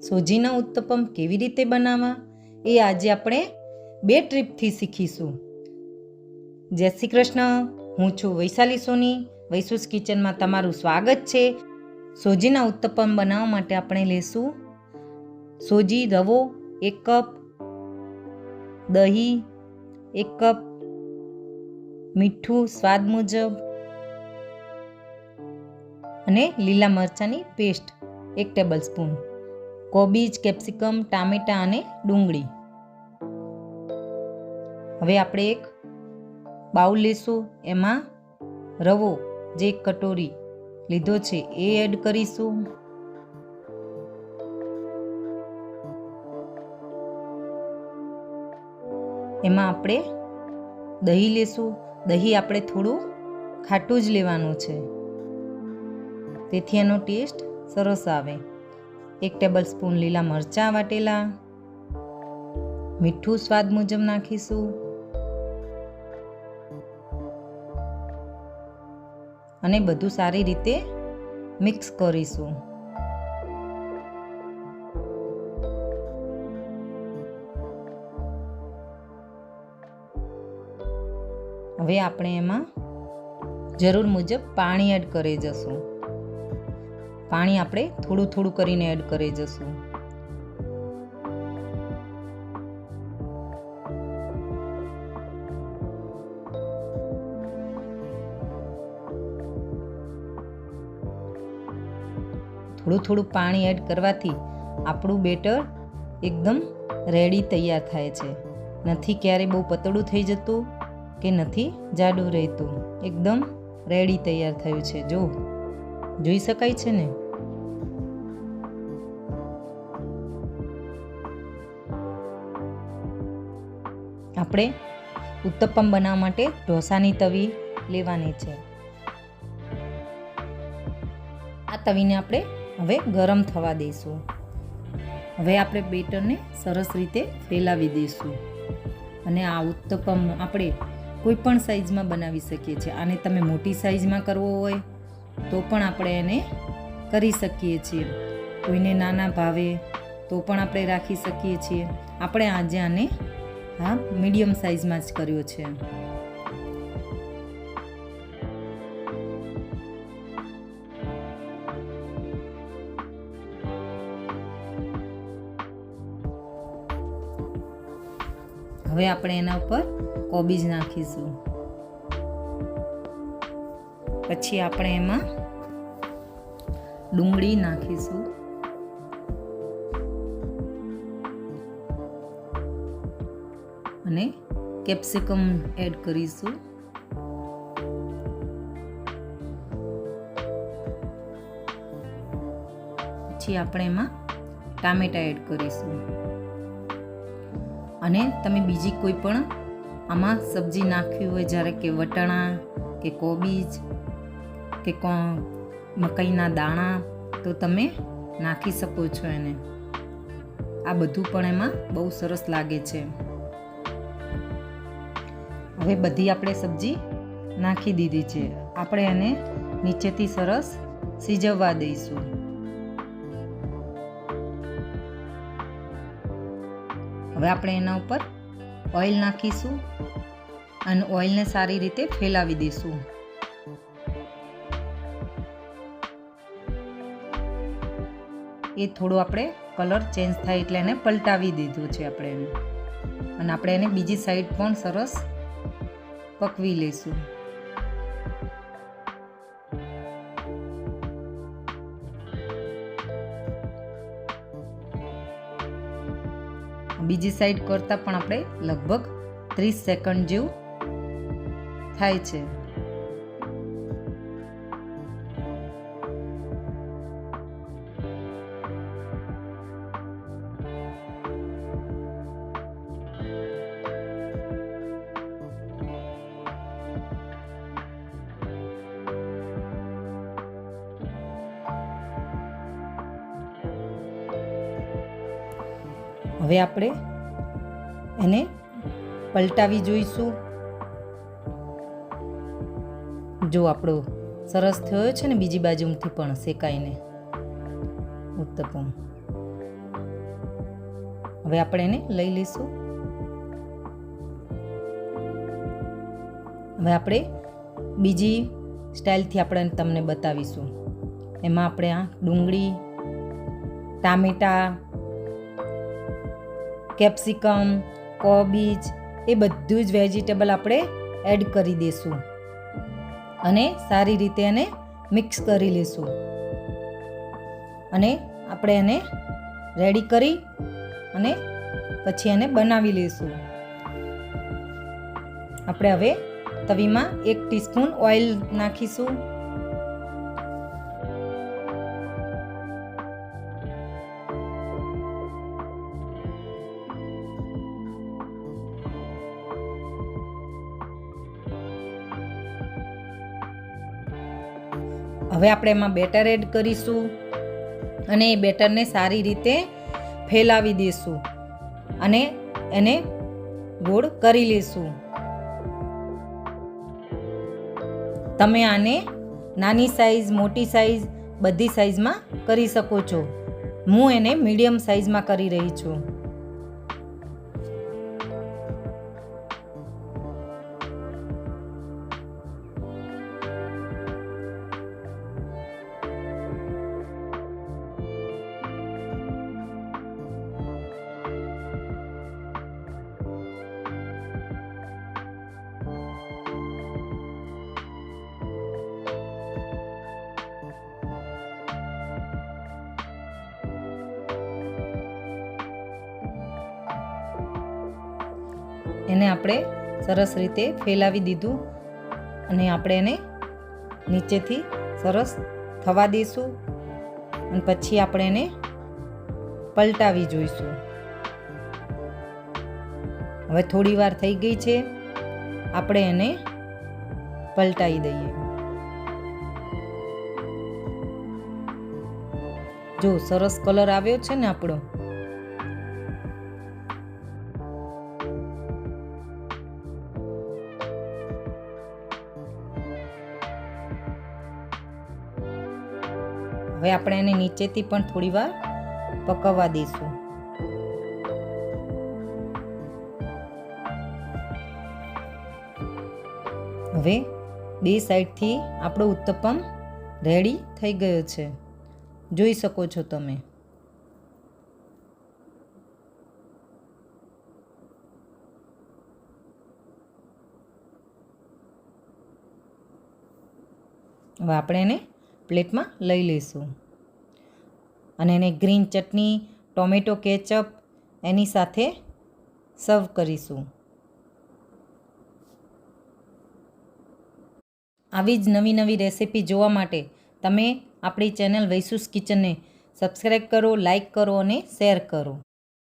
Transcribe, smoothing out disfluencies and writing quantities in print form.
સોજીના ઉત્તપમ કેવી રીતે બનાવવા એ આજે આપણે 2 ટ્રીપથી શીખીશું. જય શ્રી કૃષ્ણ. હું છું વૈશાલી સોની. વૈશુસ કિચનમાં તમારું સ્વાગત છે. સોજીના ઉત્તપમ બનાવવા માટે આપણે લેશું સોજી રવો 1 કપ, દહીં 1 કપ, મીઠું સ્વાદ મુજબ અને લીલા મરચાંની પેસ્ટ 1 ટેબલ સ્પૂન, કોબીજ, કેપ્સિકમ, ટામેટાં અને ડુંગળી. હવે આપણે એક બાઉલ લેશું. એમાં રવો જે 1 કટોરી લીધો છે એ એડ કરીશું. એમાં આપણે દહીં લેશું. દહીં આપણે થોડું ખાટું જ લેવાનું છે, તેથી એનો ટેસ્ટ સરસ આવે. 1 ટેબલ સ્પૂન લીલા મરચાં વાટેલા, મીઠું સ્વાદ મુજબ નાખીશું અને બધું સારી રીતે મિક્સ કરીશું. હવે આપણે એમાં જરૂર મુજબ પાણી એડ કરી જશું. પાણી આપણે થોડું થોડું કરીને એડ કરી જશું. થોડું થોડું પાણી એડ કરવાથી આપણું બેટર એકદમ રેડી તૈયાર થાય છે. નથી ક્યારે બહુ પતળું થઈ જતું કે નથી જાડું રહેતું. એકદમ રેડી તૈયાર થયું છે. જોઈ શકાય છે ને. આપણે ઉત્તપમ બનાવવા માટે ઢોસાની તવી લેવાની છે. આ તવીને આપણે હવે ગરમ થવા દઈશું. હવે આપણે બેટરને સરસ રીતે ફેલાવી દઈશું અને આ ઉત્તપમ આપણે કોઈ પણ સાઈઝમાં બનાવી શકીએ છીએ. આને તમે મોટી સાઈઝમાં કરવો હોય તો પણ આપણે એને કરી શકીએ છીએ. કોઈને નાના ભાવે તો પણ આપણે રાખી શકીએ છીએ. આપણે આજે આને મીડિયમ સાઈઝમાં જ કર્યો છે. હવે આપણે એના ઉપર કોબીજ નાખીશું. પછી આપણે એમાં ડુંગળી નાખીશું અને કેપ્સિકમ એડ કરીશું. પછી આપણે એમાં ટામેટાં એડ કરીશું અને તમે બીજી કોઈ પણ આમાં સબ્જી નાખવી હોય, જ્યારે કે વટાણા કે કોબીજ કે મકાઈના દાણા, તો તમે નાખી શકો છો એને. આ બધું પણ એમાં બહુ સરસ લાગે છે. હવે બધી આપણે સબ્જી નાખી દીધી છે. આપણે એને નીચેથી સરસ સિજવવા દઈશું. હવે આપણે એના ઉપર ઓઇલ નાખીશું અને ઓઇલને સારી રીતે ફેલાવી દઈશું. એ થોડું આપણે કલર ચેન્જ થાય એટલે એને પલટાવી દીધું છે આપણે એને. અને આપણે એને બીજી સાઈડ પણ સરસ પકવી લઈશું. બીજી સાઈડ કરતાં પણ આપણે લગભગ 30 સેકન્ડ જેવું થાય છે. હવે આપણે એને પલટાવી જોઈશું. જો આપણો સરસ થયો છે ને બીજી બાજુથી પણ શેકાઈને ઉત્તપમ. હવે આપણે એને લઈ લઈશું. હવે આપણે બીજી સ્ટાઇલથી આપણે તમને બતાવીશું. એમાં આપણે આ ડુંગળી, ટામેટાં, કેપ્સિકમ, કોબીજ એ બધું જ વેજીટેબલ આપણે એડ કરી દઈશું અને સારી રીતે એને મિક્સ કરી લઈશું. અને આપણે એને રેડી કરી અને પછી એને બનાવી લઈશું. આપણે હવે તવીમાં 1 ટીસ્પૂન ઓઇલ નાખીશું. હવે આપણે એમાં બેટર એડ કરીશું અને એ બેટરને સારી રીતે ફેલાવી દઈશું અને એને ગોળ કરી લઈશું. તમે આને નાની સાઈઝ, મોટી સાઈઝ બધી સાઈઝમાં કરી શકો છો. હું એને મીડિયમ સાઈઝમાં કરી રહી છું. એને આપણે સરસ રીતે ફેલાવી દીધું અને આપણે એને નીચેથી સરસ થવા દઈશું અને પછી આપણે એને પલટાવી જોઈશું. હવે થોડી વાર થઈ ગઈ છે, આપણે એને પલટાવી દઈએ. જો સરસ કલર આવ્યો છે ને આપણો. હવે આપણે એને નીચેથી પણ થોડી વાર પકવવા દઈશું. હવે બે સાઈડથી આપણો ઉત્તપમ રેડી થઈ ગયો છે, જોઈ શકો છો તમે. હવે આપણે એને પ્લેટમાં લઈ લઈશું અને એને ગ્રીન ચટણી, ટોમેટો કેચઅપ એની સાથે સર્વ કરીશું. આવી જ નવી નવી રેસિપી જોવા માટે તમે આપણી ચેનલ વૈસુસ કિચનને સબસ્ક્રાઈબ કરો, લાઈક કરો અને શેર કરો.